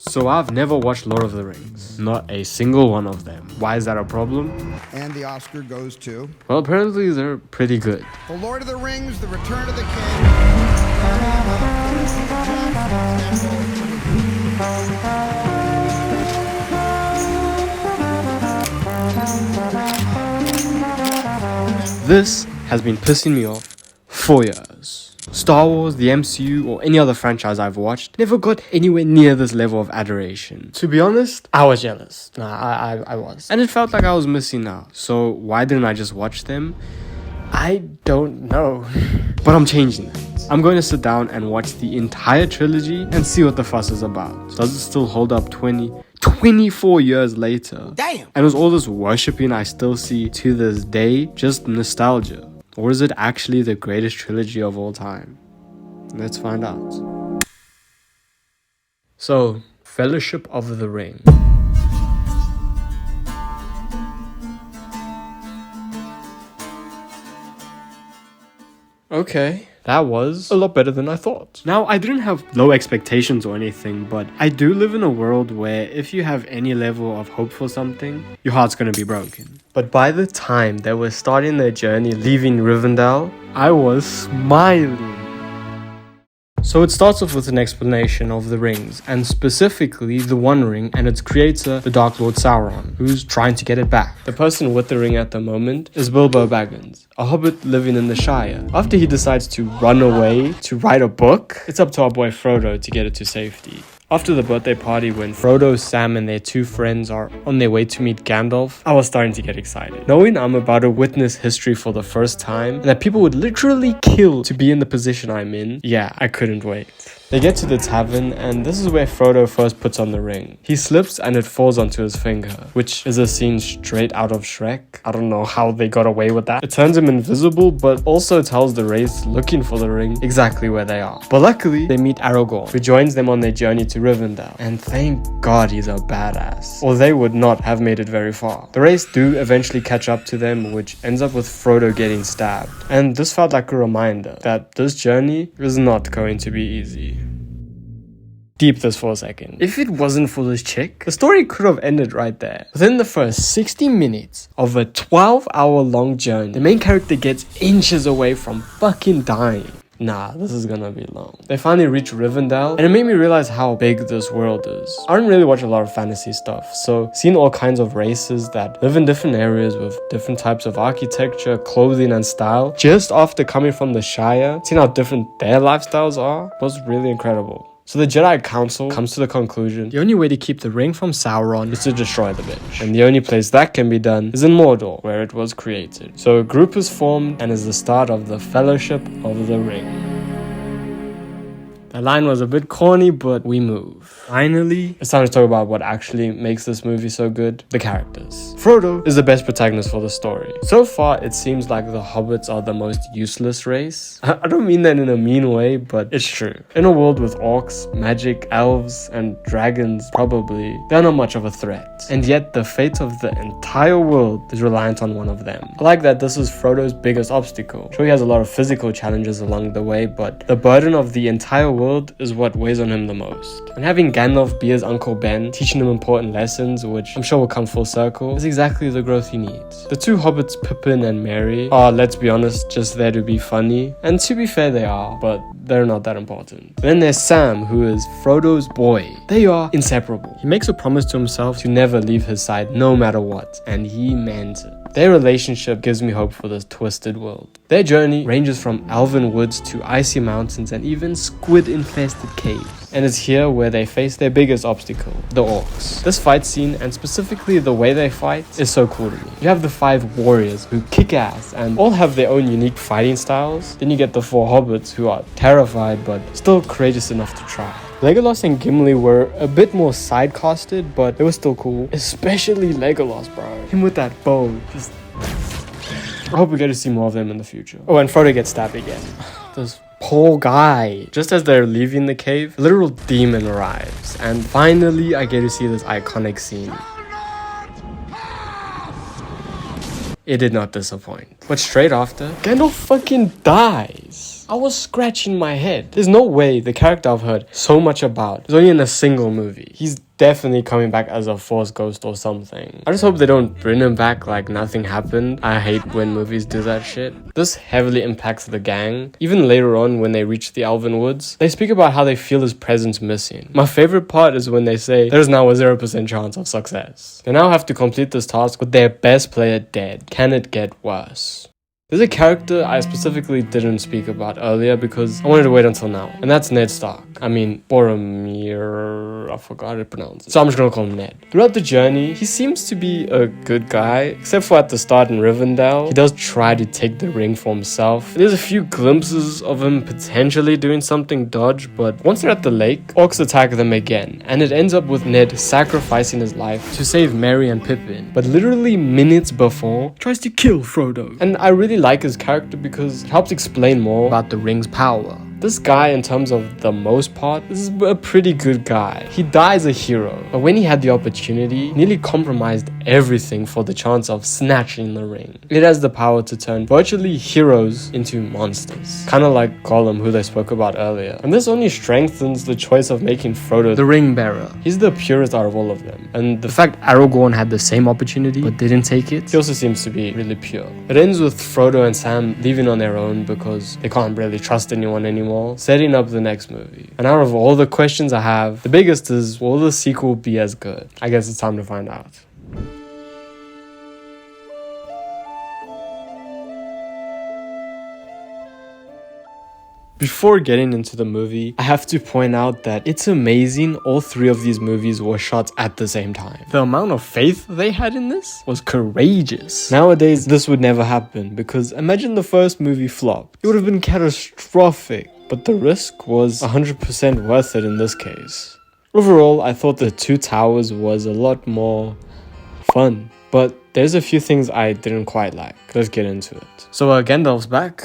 So I've never watched Lord of the Rings. Not a single one of them. Why is that a problem? And the Oscar goes to Well, apparently they're pretty good. The Lord of the Rings, The Return of the King. This has been pissing me off for years. Star Wars, the MCU, or any other franchise I've watched never got anywhere near this level of adoration. To be honest, I was jealous. I was. And it felt like I was missing out. So why didn't I just watch them? I don't know. But I'm changing that. I'm going to sit down and watch the entire trilogy and see what the fuss is about. Does it still hold up 24 years later? Damn! And was all this worshipping I still see to this day just nostalgia? Or is it actually the greatest trilogy of all time? Let's find out. So, Fellowship of the Ring. Okay, that was a lot better than I thought. Now, I didn't have low expectations or anything, but I do live in a world where if you have any level of hope for something, your heart's gonna be broken. But by the time they were starting their journey leaving Rivendell, I was smiling. So it starts off with an explanation of the rings, and specifically the One Ring and its creator, the Dark Lord Sauron, who's trying to get it back. The person with the ring at the moment is Bilbo Baggins, a hobbit living in the Shire. After he decides to run away to write a book, it's up to our boy Frodo to get it to safety. After the birthday party, when Frodo, Sam and their two friends are on their way to meet Gandalf, I was starting to get excited. Knowing I'm about to witness history for the first time, and that people would literally kill to be in the position I'm in, yeah, I couldn't wait. They get to the tavern, and this is where Frodo first puts on the ring. He slips and it falls onto his finger, which is a scene straight out of Shrek. I don't know how they got away with that. It turns him invisible, but also tells the race looking for the ring exactly where they are. But luckily, they meet Aragorn, who joins them on their journey to Rivendell. And thank God he's a badass, or they would not have made it very far. The race do eventually catch up to them, which ends up with Frodo getting stabbed. And this felt like a reminder that this journey is not going to be easy. Deep this for a second. If it wasn't for this chick, the story could have ended right there. Within the first 60 minutes of a 12-hour long journey, the main character gets inches away from fucking dying. Nah, this is gonna be long. They finally reach Rivendell, and it made me realize how big this world is. I don't really watch a lot of fantasy stuff, so seeing all kinds of races that live in different areas with different types of architecture, clothing, and style, just after coming from the Shire, seeing how different their lifestyles are, was really incredible. So the Jedi Council comes to the conclusion the only way to keep the ring from Sauron is to destroy the binge. And the only place that can be done is in Mordor, where it was created. So a group is formed and is the start of the Fellowship of the Ring. That line was a bit corny, but we move. Finally, it's time to talk about what actually makes this movie so good. The characters. Frodo is the best protagonist for the story. So far, it seems like the hobbits are the most useless race. I don't mean that in a mean way, but it's true. In a world with orcs, magic, elves, and dragons, probably, they're not much of a threat. And yet, the fate of the entire world is reliant on one of them. I like that this is Frodo's biggest obstacle. Sure, he has a lot of physical challenges along the way, but the burden of the entire world is what weighs on him the most. And having Gandalf be his Uncle Ben, teaching him important lessons, which I'm sure will come full circle, is exactly the growth he needs. The two hobbits, Pippin and Merry, are, let's be honest, just there to be funny. And to be fair, they are, but they're not that important. Then there's Sam, who is Frodo's boy. They are inseparable. He makes a promise to himself to never leave his side no matter what, and he meant it. Their relationship gives me hope for this twisted world. Their journey ranges from elven woods to icy mountains and even squid-infested caves. And it's here where they face their biggest obstacle, the orcs. This fight scene, and specifically the way they fight, is so cool to me. You have the 5 warriors who kick ass and all have their own unique fighting styles. Then you get the 4 hobbits who are terrified but still courageous enough to try. Legolas and Gimli were a bit more side-casted, but they were still cool. Especially Legolas, bro. Him with that bow, just... I hope we get to see more of them in the future. Oh, and Frodo gets stabbed again. This poor guy. Just as they're leaving the cave, a literal demon arrives. And finally, I get to see this iconic scene. It did not disappoint. But straight after, Gandalf fucking dies. I was scratching my head. There's no way the character I've heard so much about is only in a single movie. He's definitely coming back as a Force ghost or something. I just hope they don't bring him back like nothing happened. I hate when movies do that shit. This heavily impacts the gang. Even later on when they reach the Elven Woods, they speak about how they feel his presence missing. My favorite part is when they say there's now a 0% chance of success. They now have to complete this task with their best player dead. Can it get worse? There's a character I specifically didn't speak about earlier because I wanted to wait until now, and that's Ned Stark. I mean, Boromir, I forgot how to pronounce it. So I'm just gonna call him Ned. Throughout the journey, he seems to be a good guy, except for at the start in Rivendell. He does try to take the ring for himself. There's a few glimpses of him potentially doing something dodge, but once they're at the lake, orcs attack them again, and it ends up with Ned sacrificing his life to save Merry and Pippin. But literally minutes before, tries to kill Frodo. And I really like his character because it helps explain more about the ring's power. This guy, in terms of the most part, is a pretty good guy. He dies a hero, but when he had the opportunity, nearly compromised everything for the chance of snatching the ring. It has the power to turn virtually heroes into monsters. Kinda like Gollum, who they spoke about earlier. And this only strengthens the choice of making Frodo the ring bearer. He's the purest out of all of them. And the fact Aragorn had the same opportunity but didn't take it, he also seems to be really pure. It ends with Frodo and Sam leaving on their own because they can't really trust anyone anymore, setting up the next movie. And out of all the questions I have, the biggest is, will the sequel be as good? I guess it's time to find out. Before getting into the movie, I have to point out that it's amazing all three of these movies were shot at the same time. The amount of faith they had in this was courageous. Nowadays, this would never happen because imagine the first movie flopped. It would have been catastrophic, but the risk was 100% worth it in this case. Overall, I thought The Two Towers was a lot more fun, but there's a few things I didn't quite like. Let's get into it. So Gandalf's back.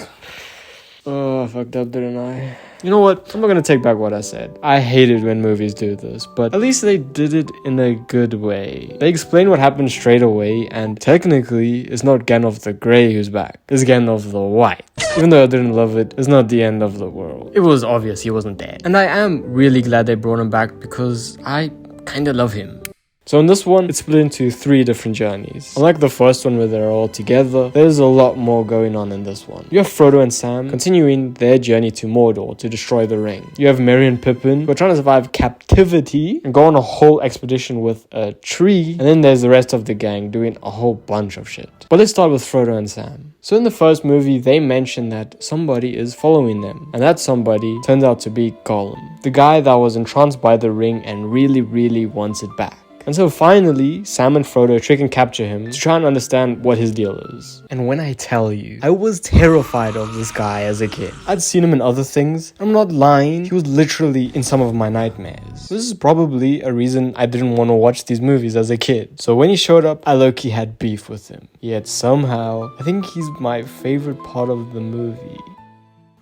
Oh, I fucked up, didn't I? You know what? I'm not gonna take back what I said. I hated when movies do this, but at least they did it in a good way. They explain what happened straight away, and technically, it's not Gandalf the Grey who's back. It's Gandalf the White. Even though I didn't love it, it's not the end of the world. It was obvious he wasn't dead. And I am really glad they brought him back because I kinda love him. So in this one, it's split into 3 different journeys. Unlike the first one where they're all together, there's a lot more going on in this one. You have Frodo and Sam continuing their journey to Mordor to destroy the ring. You have Merry and Pippin who are trying to survive captivity and go on a whole expedition with a tree. And then there's the rest of the gang doing a whole bunch of shit. But let's start with Frodo and Sam. So in the first movie, they mention that somebody is following them. And that somebody turns out to be Gollum, the guy that was entranced by the ring and really wants it back. And so finally, Sam and Frodo trick and capture him to try and understand what his deal is. And when I tell you, I was terrified of this guy as a kid. I'd seen him in other things. I'm not lying. He was literally in some of my nightmares. This is probably a reason I didn't want to watch these movies as a kid. So when he showed up, I low-key had beef with him. Yet somehow, I think he's my favorite part of the movie.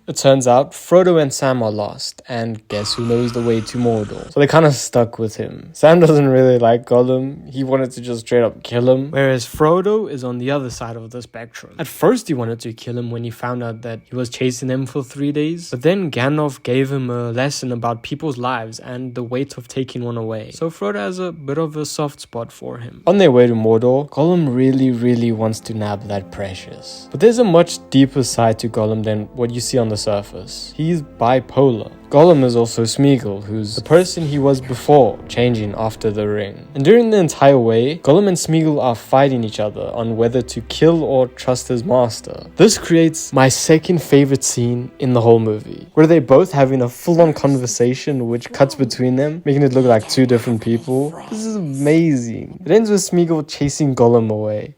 It turns out Frodo and Sam are lost, and guess who knows the way to Mordor? So they kind of stuck with him. Sam doesn't really like Gollum. He wanted to just straight up kill him, whereas Frodo is on the other side of the spectrum. At first he wanted to kill him when he found out that he was chasing him for 3 days, but then Gandalf gave him a lesson about people's lives and the weight of taking one away. So Frodo has a bit of a soft spot for him. On their way to Mordor, Gollum really wants to nab that precious. But there's a much deeper side to Gollum than what you see on the surface. He's bipolar. Gollum is also Smeagol, who's the person he was before, changing after the ring. And during the entire way, Gollum and Smeagol are fighting each other on whether to kill or trust his master. This creates my second favorite scene in the whole movie, where they're both having a full-on conversation which cuts between them, making it look like 2 different people. This is amazing. It ends with Smeagol chasing Gollum away.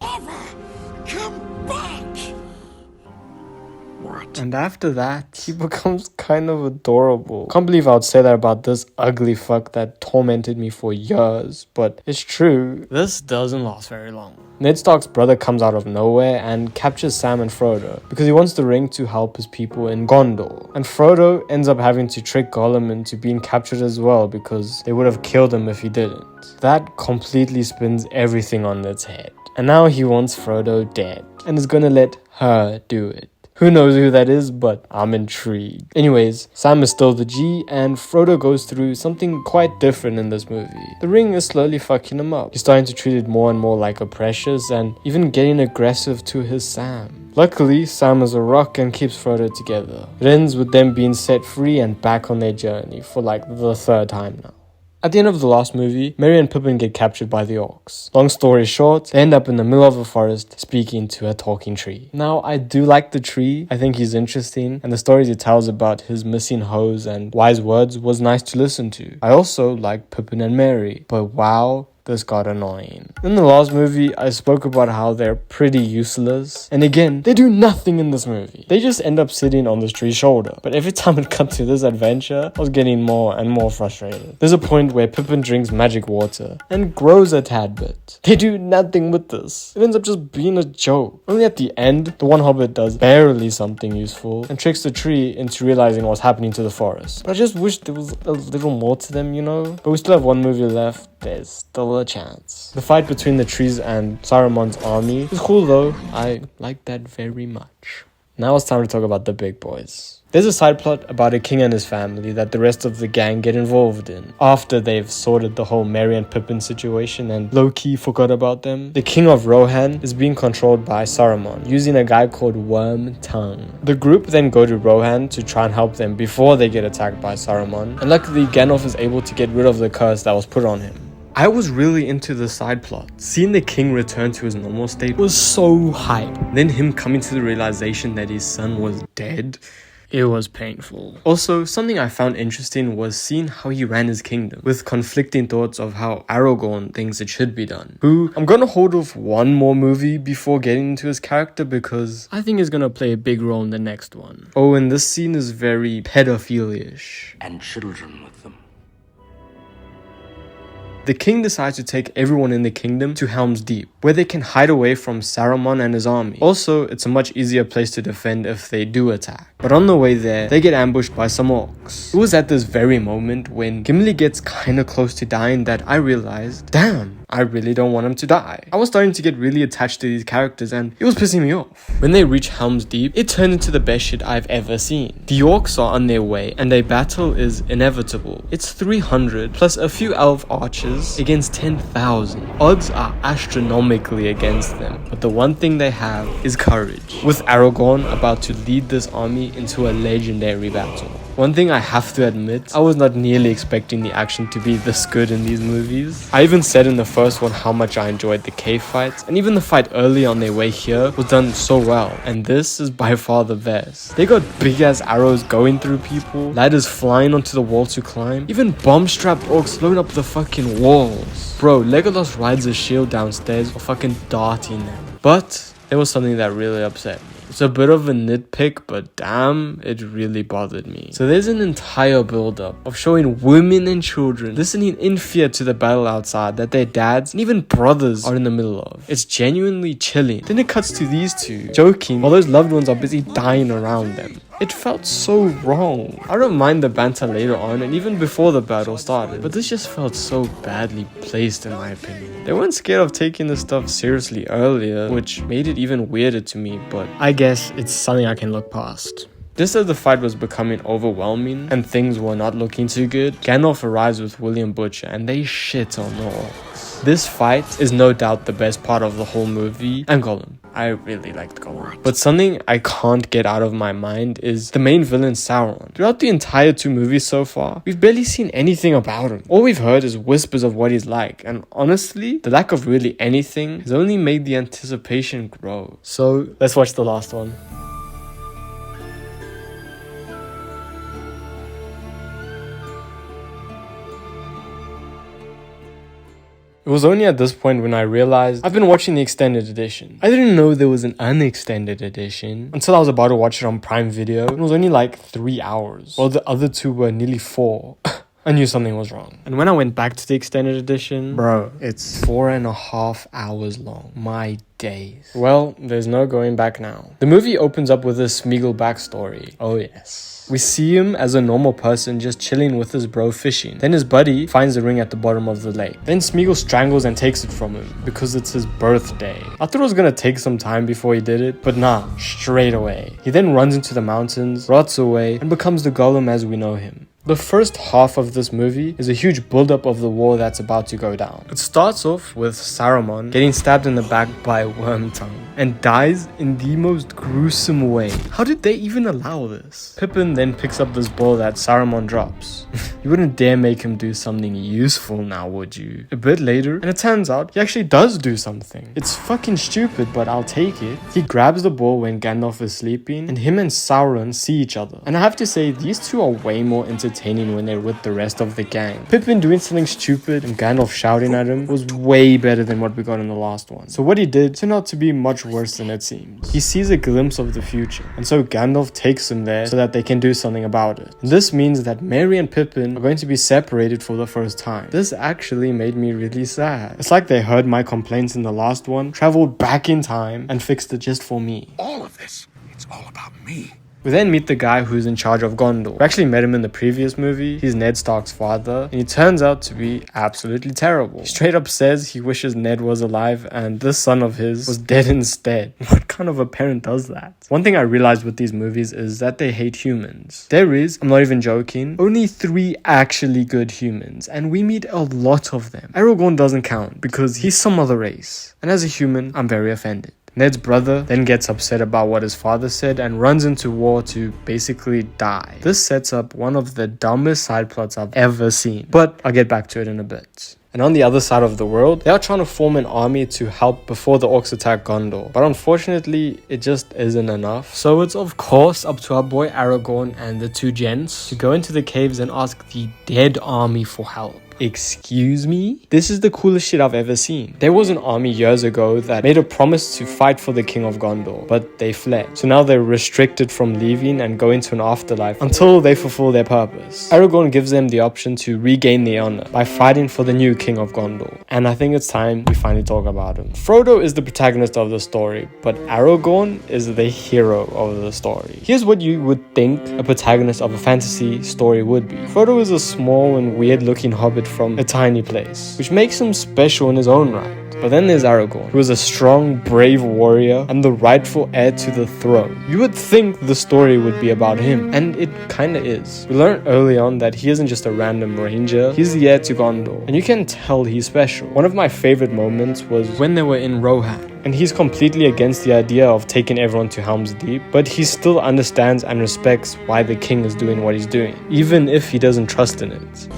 And after that, he becomes kind of adorable. Can't believe I would say that about this ugly fuck that tormented me for years, but it's true. This doesn't last very long. Ned Stark's brother comes out of nowhere and captures Sam and Frodo because he wants the ring to help his people in Gondor. And Frodo ends up having to trick Gollum into being captured as well because they would have killed him if he didn't. That completely spins everything on its head. And now he wants Frodo dead and is gonna let her do it. Who knows who that is, but I'm intrigued. Anyways, Sam is still the G, and Frodo goes through something quite different in this movie. The ring is slowly fucking him up. He's starting to treat it more and more like a precious, and even getting aggressive to his Sam. Luckily, Sam is a rock and keeps Frodo together. It ends with them being set free and back on their journey for like the third time now. At the end of the last movie, Merry and Pippin get captured by the orcs. Long story short, they end up in the middle of a forest speaking to a talking tree. Now, I do like the tree. I think he's interesting, and the stories he tells about his missing hose and wise words was nice to listen to. I also like Pippin and Merry, but wow, this got annoying. In the last movie, I spoke about how they're pretty useless. And again, they do nothing in this movie. They just end up sitting on this tree's shoulder. But every time it cut to this adventure, I was getting more and more frustrated. There's a point where Pippin drinks magic water and grows a tad bit. They do nothing with this. It ends up just being a joke. Only at the end, the one hobbit does barely something useful and tricks the tree into realizing what's happening to the forest. But I just wish there was a little more to them, you know? But we still have one movie left. There's still a chance. The fight between the trees and Saruman's army is cool though. I like that very much. Now it's time to talk about the big boys. There's a side plot about a king and his family that the rest of the gang get involved in. After they've sorted the whole Merry and Pippin situation and low-key forgot about them, the king of Rohan is being controlled by Saruman, using a guy called Worm Tongue. The group then go to Rohan to try and help them before they get attacked by Saruman, and luckily Gandalf is able to get rid of the curse that was put on him. I was really into the side plot. Seeing the king return to his normal state was so hype. Then him coming to the realization that his son was dead, it was painful. Also, something I found interesting was seeing how he ran his kingdom, with conflicting thoughts of how Aragorn thinks it should be done. Who, I'm gonna hold off one more movie before getting into his character because I think he's gonna play a big role in the next one. Oh, and this scene is very pedophilia-ish. And children with them. The king decides to take everyone in the kingdom to Helm's Deep, where they can hide away from Saruman and his army. Also, it's a much easier place to defend if they do attack. But on the way there, they get ambushed by some orcs. It was at this very moment when Gimli gets kinda close to dying that I realized, damn, I really don't want him to die. I was starting to get really attached to these characters and it was pissing me off. When they reach Helm's Deep, it turned into the best shit I've ever seen. The orcs are on their way and a battle is inevitable. It's 300 plus a few elf archers against 10,000. Odds are astronomically against them, but the one thing they have is courage, with Aragorn about to lead this army into a legendary battle. One thing I have to admit, I was not nearly expecting the action to be this good in these movies. I even said in the first one how much I enjoyed the cave fights, and even the fight early on their way here was done so well, and this is by far the best. They got big ass arrows going through people, ladders flying onto the wall to climb, even bomb-strapped orcs load up the fucking walls. Bro, Legolas rides a shield downstairs or fucking darting them. But there was something that really upset me. It's a bit of a nitpick, but damn, it really bothered me. So there's an entire build-up of showing women and children listening in fear to the battle outside that their dads and even brothers are in the middle of. It's genuinely chilling. Then it cuts to these two, joking while those loved ones are busy dying around them. It felt so wrong. I don't mind the banter later on and even before the battle started, but this just felt so badly placed in my opinion. They weren't scared of taking this stuff seriously earlier, which made it even weirder to me, but I guess it's something I can look past. Just as the fight was becoming overwhelming and things were not looking too good, Gandalf arrives with William Butcher and they shit on the orcs. This fight is no doubt the best part of the whole movie, and Gollum. I really liked Gollum. But something I can't get out of my mind is the main villain Sauron. Throughout the entire 2 movies so far, we've barely seen anything about him. All we've heard is whispers of what he's like, and honestly, the lack of really anything has only made the anticipation grow. So, let's watch the last one. It was only at this point when I realized I've been watching the extended edition. I didn't know there was an unextended edition until I was about to watch it on Prime Video. It was only like 3 hours, while the other 2 were nearly 4. I knew something was wrong. And when I went back to the extended edition, bro, it's 4.5 hours long. My days. Well, there's no going back now. The movie opens up with a Smeagol backstory. Oh yes. We see him as a normal person just chilling with his bro fishing. Then his buddy finds the ring at the bottom of the lake. Then Smeagol strangles and takes it from him because it's his birthday. I thought it was gonna take some time before he did it, but nah, straight away. He then runs into the mountains, rots away, and becomes the golem as we know him. The first half of this movie is a huge build-up of the war that's about to go down. It starts off with Saruman getting stabbed in the back by Wormtongue and dies in the most gruesome way. How did they even allow this? Pippin then picks up this ball that Saruman drops. You wouldn't dare make him do something useful now, would you? A bit later, and it turns out he actually does do something. It's fucking stupid, but I'll take it. He grabs the ball when Gandalf is sleeping, and him and Sauron see each other. And I have to say, these two are way more entertaining when they're with the rest of the gang. Pippin doing something stupid and Gandalf shouting at him was way better than what we got in the last one. So what he did turned out to be much worse than it seems. He sees a glimpse of the future, and so Gandalf takes him there so that they can do something about it. And this means that Merry and Pippin are going to be separated for the first time. This actually made me really sad. It's like they heard my complaints in the last one, traveled back in time, and fixed it just for me. All of this, it's all about me. We then meet the guy who's in charge of Gondor. We actually met him in the previous movie. He's Ned Stark's father, and he turns out to be absolutely terrible. He straight up says he wishes Ned was alive and this son of his was dead instead. What kind of a parent does that? One thing I realized with these movies is that they hate humans. There is, I'm not even joking, only 3 actually good humans, and we meet a lot of them. Aragorn doesn't count because he's some other race, and as a human, I'm very offended. Ned's brother then gets upset about what his father said and runs into war to basically die. This sets up one of the dumbest side plots I've ever seen, but I'll get back to it in a bit. And on the other side of the world, they are trying to form an army to help before the orcs attack Gondor. But unfortunately, it just isn't enough. So it's of course up to our boy Aragorn and the 2 gents to go into the caves and ask the dead army for help. Excuse me? This is the coolest shit I've ever seen. There was an army years ago that made a promise to fight for the king of Gondor, but they fled. So now they're restricted from leaving and going to an afterlife until they fulfill their purpose. Aragorn gives them the option to regain their honor by fighting for the new king of Gondor. And I think it's time we finally talk about him. Frodo is the protagonist of the story, but Aragorn is the hero of the story. Here's what you would think a protagonist of a fantasy story would be. Frodo is a small and weird looking hobbit from a tiny place, which makes him special in his own right. But then there's Aragorn, who is a strong, brave warrior and the rightful heir to the throne. You would think the story would be about him, and it kinda is. We learned early on that he isn't just a random ranger, he's the heir to Gondor, and you can tell he's special. One of my favorite moments was when they were in Rohan. And he's completely against the idea of taking everyone to Helm's Deep, but he still understands and respects why the king is doing what he's doing, even if he doesn't trust in it.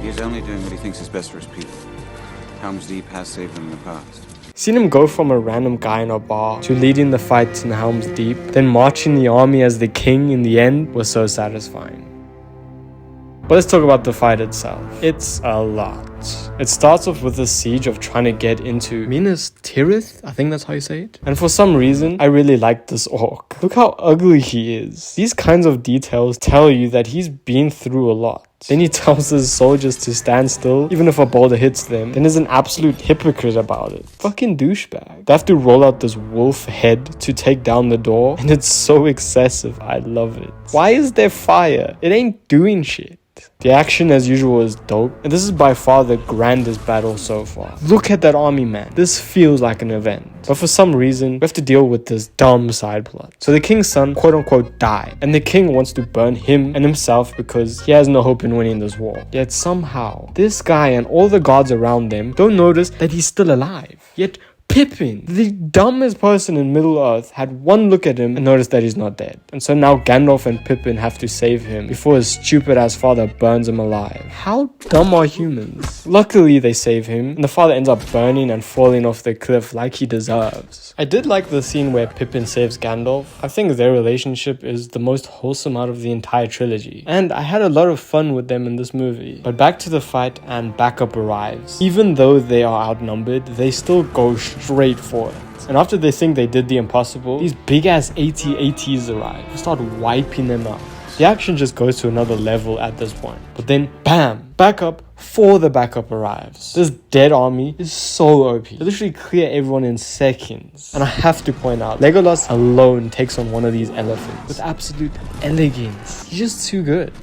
He is only doing what he thinks is best for his people. Helm's Deep has saved them in the past. Seeing him go from a random guy in a bar to leading the fight in Helm's Deep, then marching the army as the king in the end was so satisfying. But let's talk about the fight itself. It's a lot. It starts off with the siege of trying to get into Minas Tirith, I think that's how you say it. And for some reason, I really like this orc. Look how ugly he is. These kinds of details tell you that he's been through a lot. Then he tells his soldiers to stand still, even if a boulder hits them, then is an absolute hypocrite about it. Fucking douchebag. They have to roll out this wolf head to take down the door, and it's so excessive. I love it. Why is there fire? It ain't doing shit. The action as usual is dope, and this is by far the grandest battle so far. Look at that army, man. This feels like an event. But for some reason, we have to deal with this dumb side plot. So the king's son, quote unquote, died, and the king wants to burn him and himself because he has no hope in winning this war. Yet somehow, this guy and all the gods around them don't notice that he's still alive. Yet Pippin, the dumbest person in Middle-earth, had one look at him and noticed that he's not dead. And so now Gandalf and Pippin have to save him before his stupid-ass father burns him alive. How dumb are humans? Luckily, they save him, and the father ends up burning and falling off the cliff like he deserves. I did like the scene where Pippin saves Gandalf. I think their relationship is the most wholesome out of the entire trilogy. And I had a lot of fun with them in this movie. But back to the fight, and backup arrives. Even though they are outnumbered, they still go straight for it. And after they think they did the impossible, these big ass AT-ATs arrive and start wiping them out. The action just goes to another level at this point. But then, bam, backup for the backup arrives. This dead army is so OP. They literally clear everyone in seconds. And I have to point out, Legolas alone takes on one of these elephants with absolute elegance. He's just too good.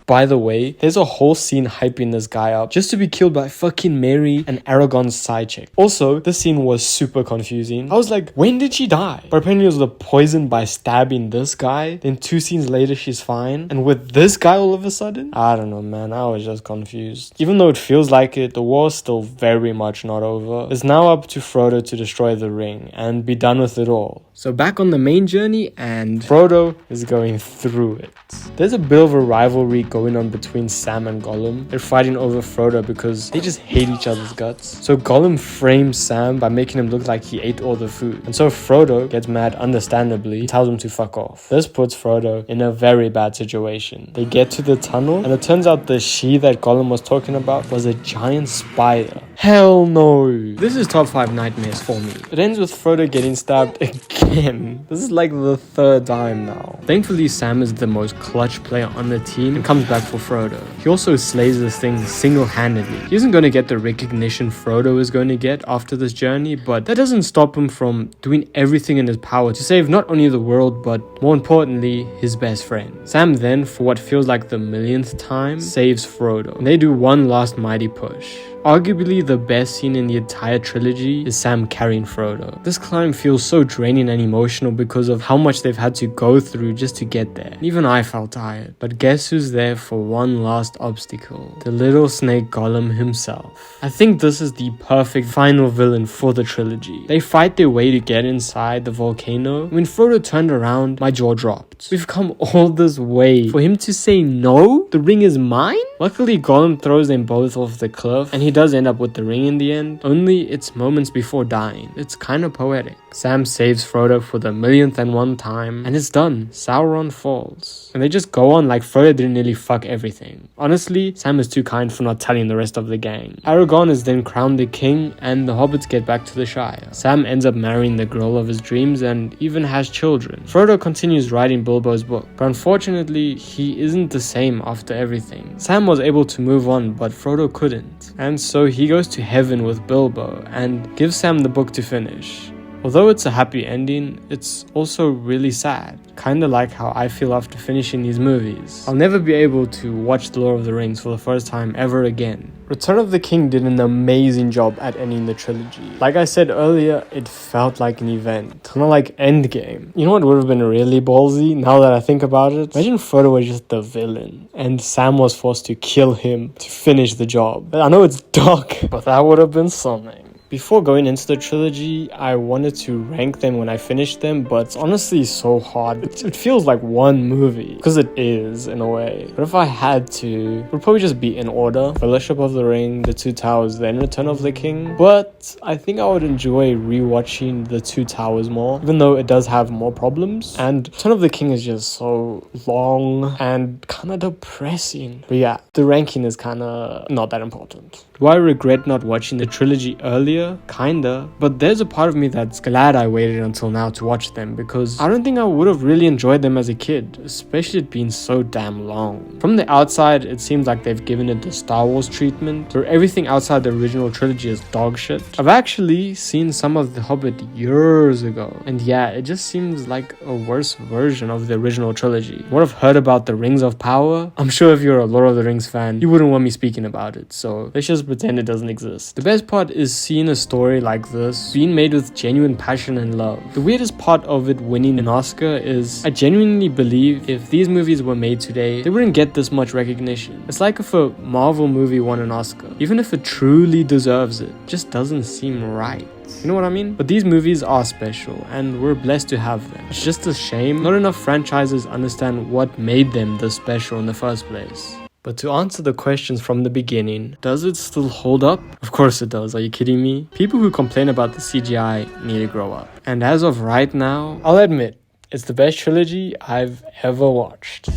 By the way, there's a whole scene hyping this guy up just to be killed by fucking Mary and Aragorn's side chick. Also, this scene was super confusing. I was like, when did she die? But apparently it was the poison by stabbing this guy. Then 2 scenes later, she's fine. And with this guy all of a sudden? I don't know, man. I was just confused. Even though it feels like it, the war's still very much not over. It's now up to Frodo to destroy the ring and be done with it all. So back on the main journey, and Frodo is going through it. There's a bit of a rivalry going on between Sam and Gollum. They're fighting over Frodo because they just hate each other's guts. So Gollum frames Sam by making him look like he ate all the food. And so Frodo gets mad, understandably, and tells him to fuck off. This puts Frodo in a very bad situation. They get to the tunnel, and it turns out the she that Gollum was talking about was a giant spider. Hell no. This is top 5 nightmares for me. It ends with Frodo getting stabbed again. This is like the 3rd time now. Thankfully, Sam is the most clutch player on the team and comes back for Frodo. He also slays this thing single-handedly. He isn't going to get the recognition Frodo is going to get after this journey, but that doesn't stop him from doing everything in his power to save not only the world, but more importantly, his best friend. Sam then, for what feels like the millionth time, saves Frodo. And they do one last mighty push. Arguably the best scene in the entire trilogy is Sam carrying Frodo. This climb feels so draining and emotional because of how much they've had to go through just to get there. Even I felt tired. But guess who's there for one last obstacle? The little snake Gollum himself. I think this is the perfect final villain for the trilogy. They fight their way to get inside the volcano. When Frodo turned around, my jaw dropped. We've come all this way for him to say no? The ring is mine? Luckily, Gollum throws them both off the cliff, and he does end up with the ring in the end, only it's moments before dying. It's kind of poetic. Sam saves Frodo for the 1,000,001 time, and it's done. Sauron falls. And they just go on like Frodo didn't nearly fuck everything. Honestly, Sam is too kind for not telling the rest of the gang. Aragorn is then crowned the king, and the hobbits get back to the Shire. Sam ends up marrying the girl of his dreams and even has children. Frodo continues writing Bilbo's book, but unfortunately, he isn't the same after everything. Sam was able to move on, but Frodo couldn't. And so he goes to heaven with Bilbo and gives Sam the book to finish. Although it's a happy ending, it's also really sad. Kinda like how I feel after finishing these movies. I'll never be able to watch The Lord of the Rings for the first time ever again. Return of the King did an amazing job at ending the trilogy. Like I said earlier, it felt like an event. Kinda like Endgame. You know what would have been really ballsy now that I think about it? Imagine Frodo was just the villain and Sam was forced to kill him to finish the job. I know it's dark, but that would have been something. Before going into the trilogy, I wanted to rank them when I finished them, but it's honestly so hard. It feels like one movie, because it is, in a way. But if I had to, it would probably just be in order. Fellowship of the Ring, The Two Towers, then Return of the King. But I think I would enjoy rewatching The Two Towers more, even though it does have more problems. And Return of the King is just so long and kind of depressing. But yeah, the ranking is kind of not that important. Do I regret not watching the trilogy earlier? Kinda, but there's a part of me that's glad I waited until now to watch them, because I don't think I would have really enjoyed them as a kid, especially it being so damn long. From the outside, it seems like they've given it the Star Wars treatment, where everything outside the original trilogy is dog shit. I've actually seen some of The Hobbit years ago, and yeah, it just seems like a worse version of the original trilogy. What I've heard about the Rings of Power, I'm sure if you're a Lord of the Rings fan, you wouldn't want me speaking about it, so let's just pretend it doesn't exist. The best part is seeing a story like this being made with genuine passion and love. The weirdest part of it winning an Oscar is I genuinely believe if these movies were made today, they wouldn't get this much recognition. It's like if a Marvel movie won an Oscar. Even if it truly deserves it, just doesn't seem right. You know what I mean? But these movies are special, and we're blessed to have them. It's just a shame not enough franchises understand what made them this special in the first place. But to answer the questions from the beginning, does it still hold up? Of course it does, are you kidding me? People who complain about the CGI need to grow up. And as of right now, I'll admit, it's the best trilogy I've ever watched.